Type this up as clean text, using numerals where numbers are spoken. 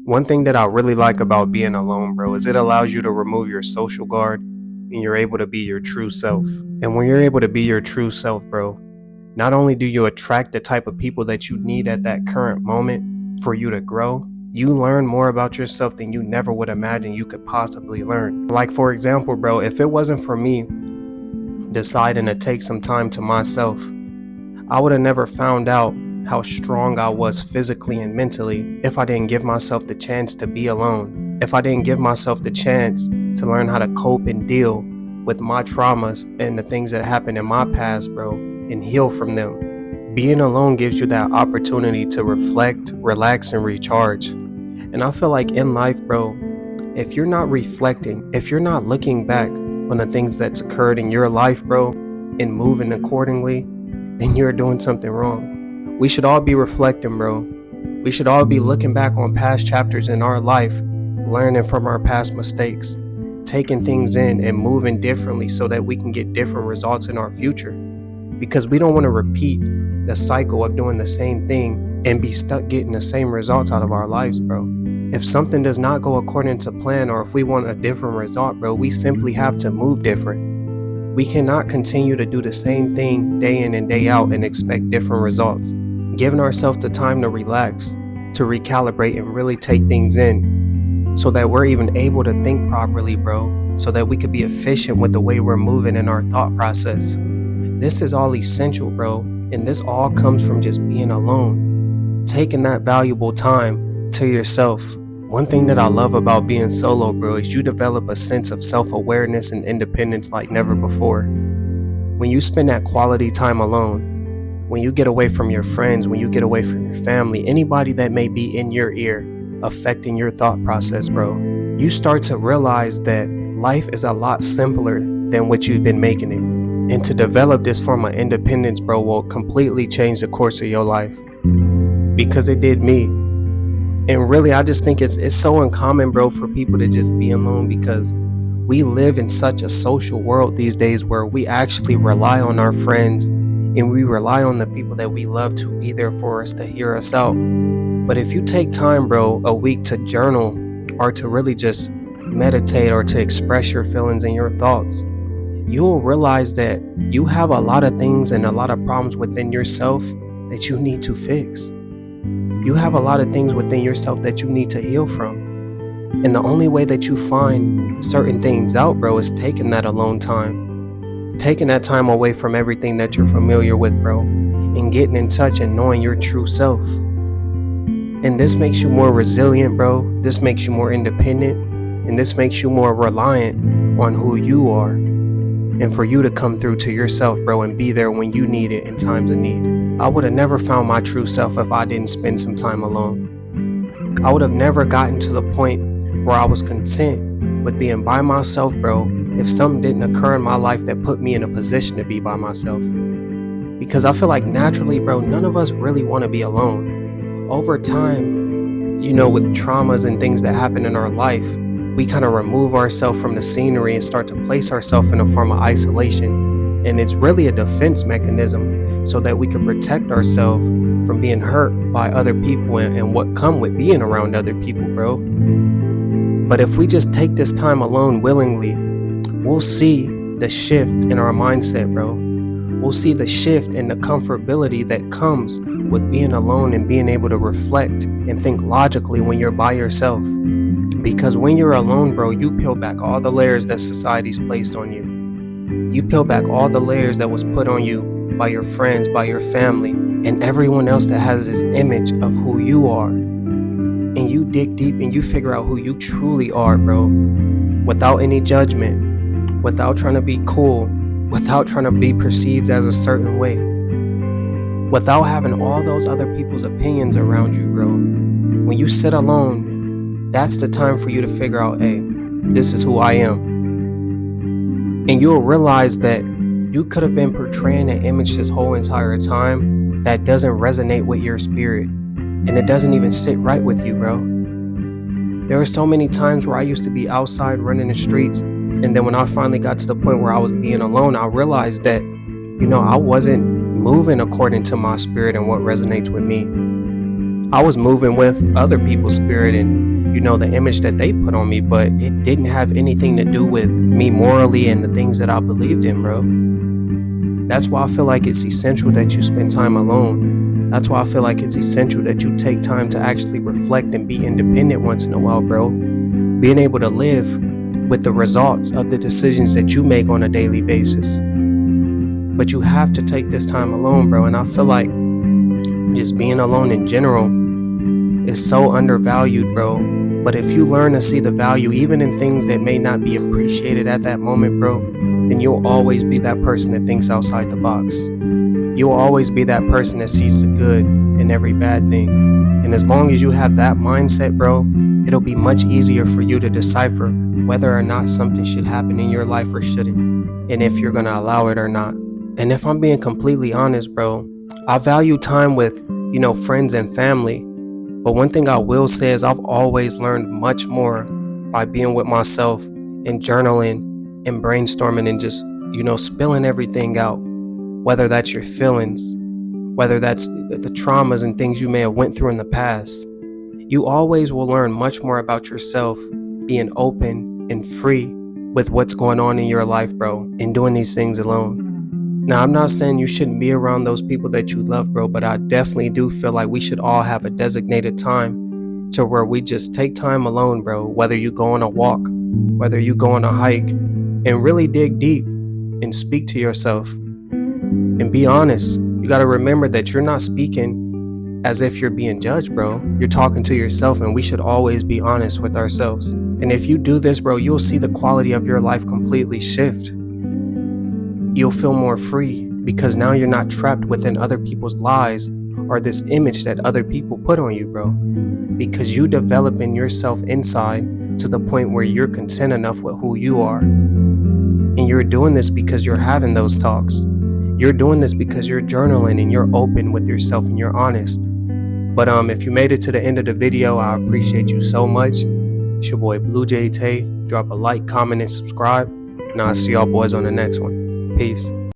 One thing that I really like about being alone, bro, is it allows you to remove your social guard and you're able to be your true self. And when you're able to be your true self, bro, not only do you attract the type of people that you need at that current moment for you to grow, you learn more about yourself than you never would imagine you could possibly learn. Like, for example, bro, if it wasn't for me deciding to take some time to myself, I would have never found out how strong I was physically and mentally if I didn't give myself the chance to be alone. If I didn't give myself the chance to learn how to cope and deal with my traumas and the things that happened in my past, bro, and heal from them. Being alone gives you that opportunity to reflect, relax, and recharge. And I feel like in life, bro, if you're not reflecting, if you're not looking back on the things that's occurred in your life, bro, and moving accordingly, then you're doing something wrong. We should all be reflecting, bro. We should all be looking back on past chapters in our life, learning from our past mistakes, taking things in and moving differently so that we can get different results in our future. Because we don't want to repeat the cycle of doing the same thing and be stuck getting the same results out of our lives, bro. If something does not go according to plan, or if we want a different result, bro, we simply have to move different. We cannot continue to do the same thing day in and day out and expect different results. Giving ourselves the time to relax, to recalibrate and really take things in so that we're even able to think properly, bro, so that we could be efficient with the way we're moving in our thought process. This is all essential, bro, and this all comes from just being alone, taking that valuable time to yourself. One thing that I love about being solo, bro, is you develop a sense of self-awareness and independence like never before. When you spend that quality time alone, when you get away from your friends, when you get away from your family, anybody that may be in your ear affecting your thought process, bro, you start to realize that life is a lot simpler than what you've been making it. And to develop this form of independence, bro, will completely change the course of your life. Because it did me. And really, I just think it's so uncommon, bro, for people to just be alone, because we live in such a social world these days where we actually rely on our friends and we rely on the people that we love to be there for us, to hear us out. But if you take time, bro, a week to journal or to really just meditate or to express your feelings and your thoughts, you will realize that you have a lot of things and a lot of problems within yourself that you need to fix. You have a lot of things within yourself that you need to heal from. And the only way that you find certain things out, bro, is taking that alone time. Taking that time away from everything that you're familiar with, bro, and getting in touch and knowing your true self. And this makes you more resilient, bro. This makes you more independent. And this makes you more reliant on who you are. And for you to come through to yourself, bro, and be there when you need it in times of need. I would have never found my true self if I didn't spend some time alone. I would have never gotten to the point where I was content with being by myself, bro, if something didn't occur in my life that put me in a position to be by myself. Because I feel like naturally, bro, none of us really want to be alone. Over time, with traumas and things that happen in our life, we kind of remove ourselves from the scenery and start to place ourselves in a form of isolation. And it's really a defense mechanism so that we can protect ourselves from being hurt by other people and what come with being around other people, bro. But if we just take this time alone willingly, we'll see the shift in our mindset, bro. We'll see the shift in the comfortability that comes with being alone and being able to reflect and think logically when you're by yourself. Because when you're alone, bro, you peel back all the layers that society's placed on you. You peel back all the layers that was put on you by your friends, by your family, and everyone else that has this image of who you are. And you dig deep and you figure out who you truly are, bro. Without any judgment, without trying to be cool, without trying to be perceived as a certain way, without having all those other people's opinions around you, bro. When you sit alone, that's the time for you to figure out, hey, this is who I am. And you'll realize that you could have been portraying an image this whole entire time that doesn't resonate with your spirit. And it doesn't even sit right with you, bro. There are so many times where I used to be outside running the streets, and then when I finally got to the point where I was being alone, I realized that, I wasn't moving according to my spirit and what resonates with me. I was moving with other people's spirit and the image that they put on me, but it didn't have anything to do with me morally and the things that I believed in, bro. That's why I feel like it's essential that you spend time alone. That's why I feel like it's essential that you take time to actually reflect and be independent once in a while, bro. Being able to live with the results of the decisions that you make on a daily basis. But you have to take this time alone, bro. And I feel like just being alone in general is so undervalued, bro. But if you learn to see the value even in things that may not be appreciated at that moment, bro, then you'll always be that person that thinks outside the box. You'll always be that person that sees the good in every bad thing. And as long as you have that mindset, bro, it'll be much easier for you to decipher whether or not something should happen in your life or shouldn't, and if you're gonna allow it or not. And if I'm being completely honest, bro, I value time with, friends and family. But one thing I will say is I've always learned much more by being with myself and journaling and brainstorming and just, spilling everything out. Whether that's your feelings, whether that's the traumas and things you may have went through in the past. You always will learn much more about yourself being open and free with what's going on in your life, bro, and doing these things alone. Now, I'm not saying you shouldn't be around those people that you love, bro, but I definitely do feel like we should all have a designated time to where we just take time alone, bro, whether you go on a walk, whether you go on a hike, and really dig deep and speak to yourself and be honest. You got to remember that you're not speaking as if you're being judged, bro. You're talking to yourself, and we should always be honest with ourselves. And if you do this, bro, you'll see the quality of your life completely shift. You'll feel more free because now you're not trapped within other people's lies or this image that other people put on you, bro. Because you developing yourself inside to the point where you're content enough with who you are. And you're doing this because you're having those talks. You're doing this because you're journaling and you're open with yourself and you're honest. But if you made it to the end of the video, I appreciate you so much. It's your boy Blue Jay Tay. Drop a like, comment, and subscribe. And I'll see y'all boys on the next one. Peace.